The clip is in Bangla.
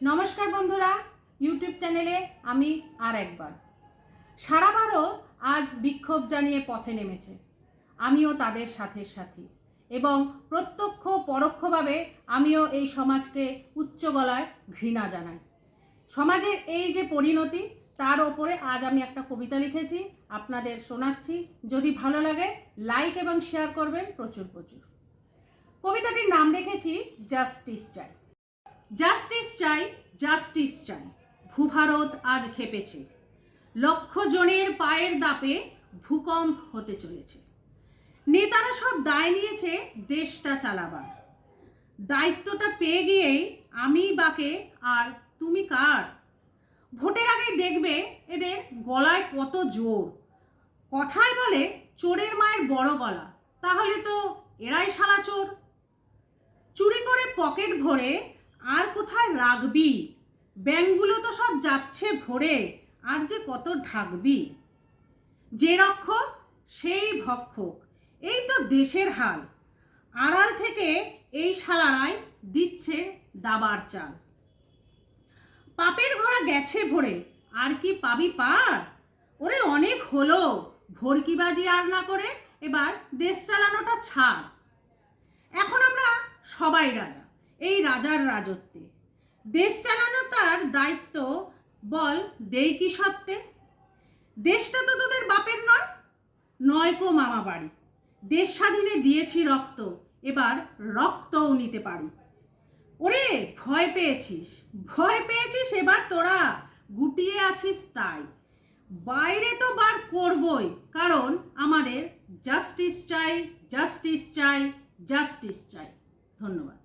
নমস্কার বন্ধুরা, ইউটিউব চ্যানেলে আমি আর একবার। সারা ভারত আজ বিক্ষোভ জানিয়ে পথে নেমেছে। আমিও তাদের সাথী এবং প্রত্যক্ষ পরোক্ষভাবে আমিও এই সমাজকে উচ্চ গলায় ঘৃণা জানাই। সমাজের এই যে পরিণতি, তার ওপরে আজ আমি একটা কবিতা লিখেছি, আপনাদের শোনাচ্ছি। যদি ভালো লাগে লাইক এবং শেয়ার করবেন প্রচুর। কবিতাটির নাম রেখেছি জাস্টিস চাই। জাস্টিস চাই, জাস্টিস চাই, ভূভারত আজ খেপেছে। লক্ষ জনের পায়ের দাপে ভূকম্প হতে চলেছে। নেতারা সব দায় নিয়েছে দেশটা চালাবার। দায়িত্বটা পেয়ে গিয়েই আমি বাকে আর তুমি কার? ভোটের আগে দেখবে এদের গলায় কত জোর। কথায় বলে চোরের মায়ের বড় গলা, তাহলে তো এরাই শালা চোর। চুরি করে পকেট ভরে আর কোথায় রাখবি? ব্যাংকগুলো তো সব যাচ্ছে ভরে, আর যে কত ঢাকবি? যে রক্ষক সেই ভক্ষক, এই তো দেশের হাল। আড়াল থেকে এই শালারাই দিচ্ছে দাবার চাল। পাপের ঘোড়া গেছে ভরে, আর কি পাবি পার? ওরে অনেক হলো, ভরকিবাজি আর না করে এবার দেশ চালানোটা ছাড়। এখন আমরা সবাই রাজা, এই রাজার রাজত্বে। দেশ চালানোটার দায়িত্ব বল দেই কি সত্ত্বে? দেশটা তো তোদের বাপের নয় কো মামা বাড়ি। দেশ স্বাধীনে দিয়েছি রক্ত, এবার রক্তও নিতে পারি। ওরে ভয় পেয়েছিস এবার তোরা, গুটিয়ে আছিস তাই। বাইরে তো বার করবই, কারণ আমাদের জাস্টিস চাই, জাস্টিস চাই, জাস্টিস চাই। ধন্যবাদ।